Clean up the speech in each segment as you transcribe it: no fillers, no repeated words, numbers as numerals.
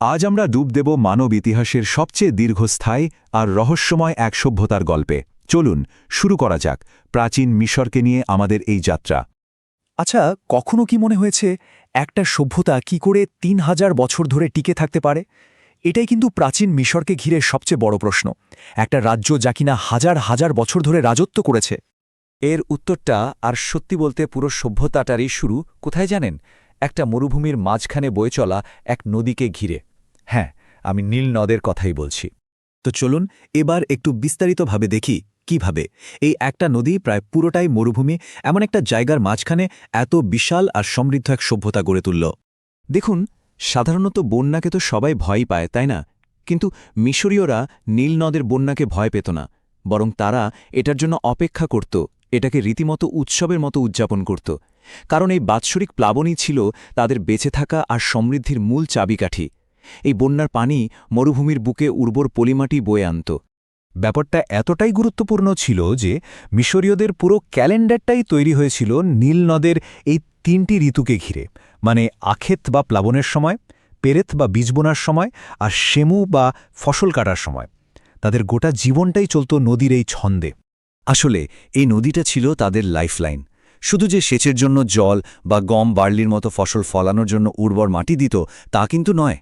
আজ আমরা ডুব দেব মানব ইতিহাসের সবচেয়ে দীর্ঘস্থায়ী আর রহস্যময় এক সভ্যতার গল্পে। চলুন শুরু করা যাক প্রাচীন মিশরকে নিয়ে আমাদের এই যাত্রা। আচ্ছা, কখনো কি মনে হয়েছে একটা সভ্যতা কি করে ৩,০০০ বছর ধরে টিকে থাকতে পারে? এটাই কিন্তু প্রাচীন মিশরকে ঘিরে সবচেয়ে বড় প্রশ্ন। একটা রাজ্য যা কিনা হাজার হাজার বছর ধরে রাজত্ব করেছে। এর উত্তরটা আর সত্যি বলতে পুরো সভ্যতাটারই শুরু কোথায় জানেন? একটা মরুভূমির মাঝখানে বয়ে চলা এক নদীকে ঘিরে। হ্যাঁ, আমি নীল নদের কথাই বলছি। তো চলুন এবার একটু বিস্তারিতভাবে দেখি কিভাবে এই একটা নদী প্রায় পুরোটাই মরুভূমি এমন একটা জায়গার মাঝখানে এত বিশাল আর সমৃদ্ধ এক সভ্যতা গড়ে তুলল। দেখুন, সাধারণত বন্যাকে তো সবাই ভয় পায়, তাই না? কিন্তু মিশরীয়রা নীল নদের বন্যাকে ভয় পেত না, বরং তারা এটার জন্য অপেক্ষা করত, এটাকে রীতিমতো উৎসবের মতো উদযাপন করত। কারণ এই বাৎসরিক প্লাবনই ছিল তাদের বেঁচে থাকা আর সমৃদ্ধির মূল চাবিকাঠি। এই বন্যার পানি মরুভূমির বুকে উর্বর পলিমাটি বয়ে আনত। ব্যাপারটা এতটাই গুরুত্বপূর্ণ ছিল যে মিশরীয়দের পুরো ক্যালেন্ডারটাই তৈরি হয়েছিল নীল নদের এই ৩টি ঋতুকে ঘিরে, মানে আখেত বা প্লাবনের সময়, পেরেত বা বীজ বোনার সময়, আর শেমু বা ফসল কাটার সময়। তাদের গোটা জীবনটাই চলত নদীর এই ছন্দে। আসলে এই নদীটা ছিল তাদের লাইফলাইন। শুধু যে সেচের জন্য জল বা গম বার্লির মতো ফসল ফলানোর জন্য উর্বর মাটি দিত তা কিন্তু নয়।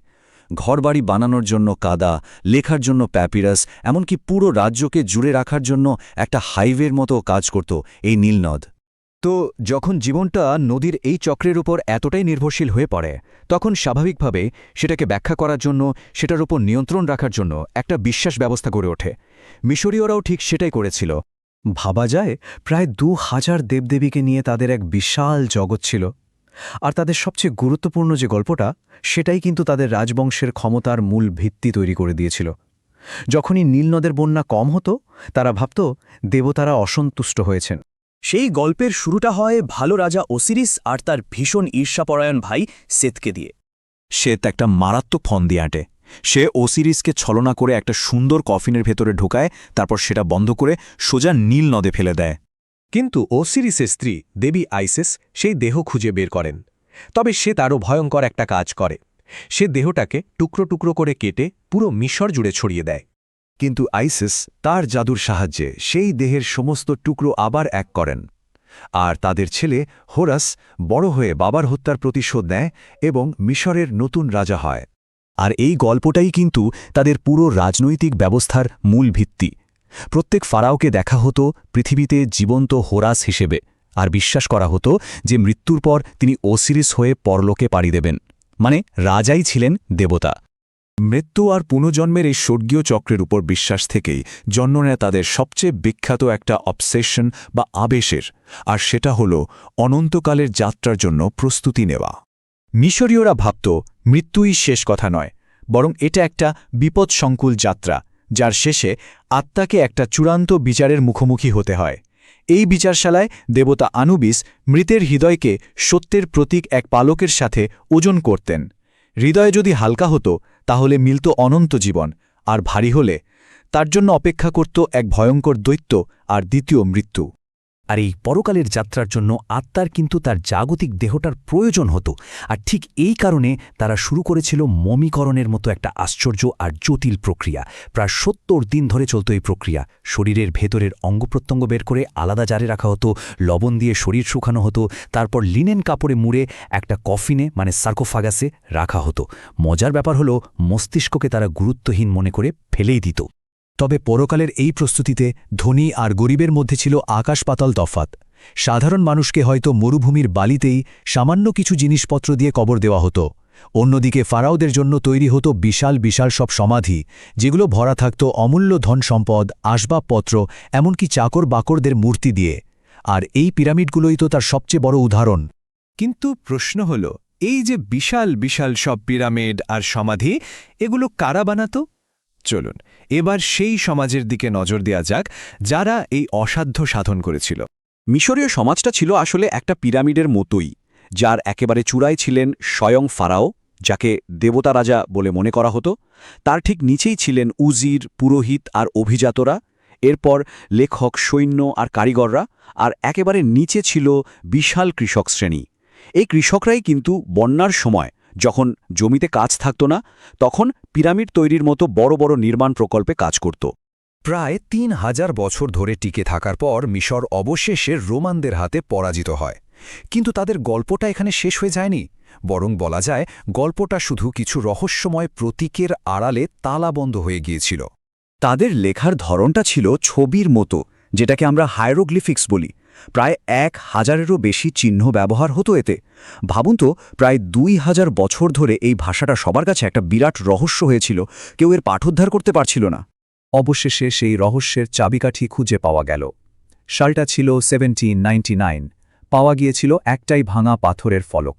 ঘরবাড়ি বানানোর জন্য কাদা, লেখার জন্য প্যাপিরাস, এমনকি পুরো রাজ্যকে জুড়ে রাখার জন্য একটা হাইওয়ের মতো কাজ করত এই নীলনদ। তো যখন জীবনটা নদীর এই চক্রের উপর এতটাই নির্ভরশীল হয়ে পড়ে, তখন স্বাভাবিকভাবে সেটাকে ব্যাখ্যা করার জন্য, সেটার উপর নিয়ন্ত্রণ রাখার জন্য একটা বিশ্বাস ব্যবস্থা গড়ে ওঠে। মিশরীয়রাও ঠিক সেটাই করেছিল। ভাবা যায় প্রায় ২,০০০ দেবদেবীকে নিয়ে তাদের এক বিশাল জগৎ ছিল। আর তাদের সবচেয়ে গুরুত্বপূর্ণ যে গল্পটা, সেটাই কিন্তু তাদের রাজবংশের ক্ষমতার মূল ভিত্তি তৈরি করে দিয়েছিল। যখনই নীলনদের বন্যা কম হতো, তারা ভাবত দেবতারা অসন্তুষ্ট হয়েছেন। সেই গল্পের শুরুটা হয় ভালো রাজা ওসিরিস আর তার ভীষণ ঈর্ষাপরায়ণ ভাই সেতকে দিয়ে। সেত একটা মারাত্মক ফন্দি আঁটে। সে ওসিরিসকে ছলনা করে একটা সুন্দর কফিনের ভেতরে ঢোকায়, তারপর সেটা বন্ধ করে সোজা নীল নদে ফেলে দেয়। কিন্তু ওসিরিসের স্ত্রী দেবী আইসিস সেই দেহ খুঁজে বের করেন। তবে সে তারও ভয়ঙ্কর একটা কাজ করে। সে দেহটাকে টুকরো টুকরো করে কেটে পুরো মিশর জুড়ে ছড়িয়ে দেয়। কিন্তু আইসিস তার জাদুর সাহায্যে সেই দেহের সমস্ত টুকরো আবার এক করেন। আর তাদের ছেলে হোরাস বড় হয়ে বাবার হত্যার প্রতিশোধ নেয় এবং মিশরের নতুন রাজা হয়। আর এই গল্পটাই কিন্তু তাদের পুরো রাজনৈতিক ব্যবস্থার মূল ভিত্তি। প্রত্যেক ফারাওকে দেখা হতো পৃথিবীতে জীবন্ত হোরাস হিসেবে, আর বিশ্বাস করা হতো যে মৃত্যুর পর তিনি ওসিরিস হয়ে পরলোকে পাড়ি দেবেন, মানে রাজাই ছিলেন দেবতা। মৃত্যু আর পুনর্জন্মের এই স্বর্গীয় চক্রের উপর বিশ্বাস থেকেই জন্ম নেয় তাদের সবচেয়ে বিখ্যাত একটা অবসেশন বা আবেশের, আর সেটা হল অনন্তকালের যাত্রার জন্য প্রস্তুতি নেওয়া। মিশরীয়রা ভাবত মৃত্যুই শেষ কথা নয়, বরং এটা একটা বিপদসংকুল যাত্রা, যার শেষে আত্মাকে একটা চূড়ান্ত বিচারের মুখোমুখি হতে হয়। এই বিচারশালায় দেবতা আনুবিস মৃতের হৃদয়কে সত্যের প্রতীক এক পালকের সাথে ওজন করতেন। হৃদয় যদি হালকা হতো তাহলে মিলত অনন্ত জীবন, আর ভারী হলে তার জন্য অপেক্ষা করত এক ভয়ঙ্কর দৈত্য আর দ্বিতীয় মৃত্যু। আর এই পরকালের যাত্রার জন্য আত্মার কিন্তু তার জাগতিক দেহটার প্রয়োজন হতো। আর ঠিক এই কারণে তারা শুরু করেছিল মমিকরণের মতো একটা আশ্চর্য আর জটিল প্রক্রিয়া। প্রায় ৭০ দিন ধরে চলত এই প্রক্রিয়া। শরীরের ভেতরের অঙ্গপ্রত্যঙ্গ বের করে আলাদা জারে রাখা হতো, লবণ দিয়ে শরীর শুকানো হতো, তারপর লিনেন কাপড়ে মুড়ে একটা কফিনে মানে সার্কোফাগাসে রাখা হতো। মজার ব্যাপার হলো মস্তিষ্ককে তারা গুরুত্বহীন মনে করে ফেলেই দিত। তবে পরকালের এই প্রস্তুতিতে ধনী আর গরিবের মধ্যে ছিল আকাশ-পাতাল তফাত। সাধারণ মানুষকে হয়তো মরুভূমির বালিতেই সামান্য কিছু জিনিসপত্র দিয়ে কবর দেওয়া হতো। অন্যদিকে ফারাওদের জন্য তৈরি হতো বিশাল বিশাল সব সমাধি, যেগুলো ভরা থাকত অমূল্য ধন সম্পদ, আসবাবপত্র, এমনকি চাকর বাকরদের মূর্তি দিয়ে। আর এই পিরামিডগুলোই তো তার সবচেয়ে বড় উদাহরণ। কিন্তু প্রশ্ন হল, এই যে বিশাল বিশাল সব পিরামিড আর সমাধি, এগুলো কারা বানাত? চলুন এবার সেই সমাজের দিকে নজর দেওয়া যাক যারা এই অসাধ্য সাধন করেছিল। মিশরীয় সমাজটা ছিল আসলে একটা পিরামিডের মতোই, যার একেবারে চূড়ায় ছিলেন স্বয়ং ফারাও, যাকে দেবতা রাজা বলে মনে করা হতো। তার ঠিক নিচেই ছিলেন উজির, পুরোহিত আর অভিজাতরা, এরপর লেখক, সৈন্য আর কারিগররা, আর একেবারে নিচে ছিল বিশাল কৃষক শ্রেণী। এই কৃষকরাই কিন্তু বন্যার সময় যখন জমিতে কাজ থাকত না তখন পিরামিড তৈরির মতো বড় বড় নির্মাণ প্রকল্পে কাজ করত। প্রায় ৩,০০০ বছর ধরে টিকে থাকার পর মিশর অবশেষে রোমানদের হাতে পরাজিত হয়। কিন্তু তাদের গল্পটা এখানে শেষ হয়ে যায়নি, বরং বলা যায় গল্পটা শুধু কিছু রহস্যময় প্রতীকের আড়ালে তালাবন্ধ হয়ে গিয়েছিল। তাদের লেখার ধরনটা ছিল ছবির মতো, যেটাকে আমরা হায়ারোগ্লিফিক্স বলি। প্রায় ১,০০০-এরও বেশি চিহ্ন ব্যবহার হতো এতে। ভাবুন তো, প্রায় ২,০০০ বছর ধরে এই ভাষাটা সবার কাছে একটা বিরাট রহস্য হয়েছিল, কেউ এর পাঠোদ্ধার করতে পারছিল না। অবশেষে সেই রহস্যের চাবিকাঠি খুঁজে পাওয়া গেল। সালটা ছিল 1799, পাওয়া গিয়েছিল একটাই ভাঙা পাথরের ফলক।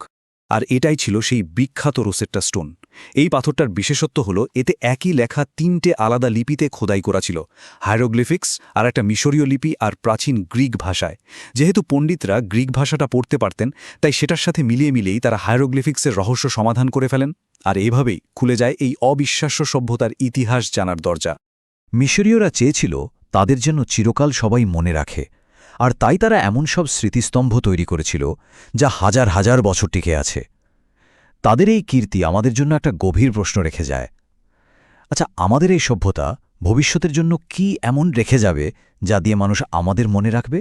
আর এটাই ছিল সেই বিখ্যাত রোসেট্টা স্টোন। এই পাথরটার বিশেষত্ব হল এতে একই লেখা ৩টে আলাদা লিপিতে খোদাই করা ছিল, হায়ারোগ্লিফিক্স, আর একটা মিশরীয় লিপি, আর প্রাচীন গ্রিক ভাষায়। যেহেতু পণ্ডিতরা গ্রিক ভাষাটা পড়তে পারতেন, তাই সেটার সাথে মিলিয়ে তারা হায়ারোগ্লিফিক্সের রহস্য সমাধান করে ফেলেন। আর এভাবেই খুলে যায় এই অবিশ্বাস্য সভ্যতার ইতিহাস জানার দরজা। মিশরীয়রা চেয়েছিল তাদের যেন চিরকাল সবাই মনে রাখে, আর তাই তারা এমন সব স্মৃতিস্তম্ভ তৈরি করেছিল যা হাজার হাজার বছর টিকে আছে। তাদের এই কীর্তি আমাদের জন্য একটা গভীর প্রশ্ন রেখে যায়। আচ্ছা, আমাদের এই সভ্যতা ভবিষ্যতের জন্য কি এমন রেখে যাবে যা দিয়ে মানুষ আমাদের মনে রাখবে?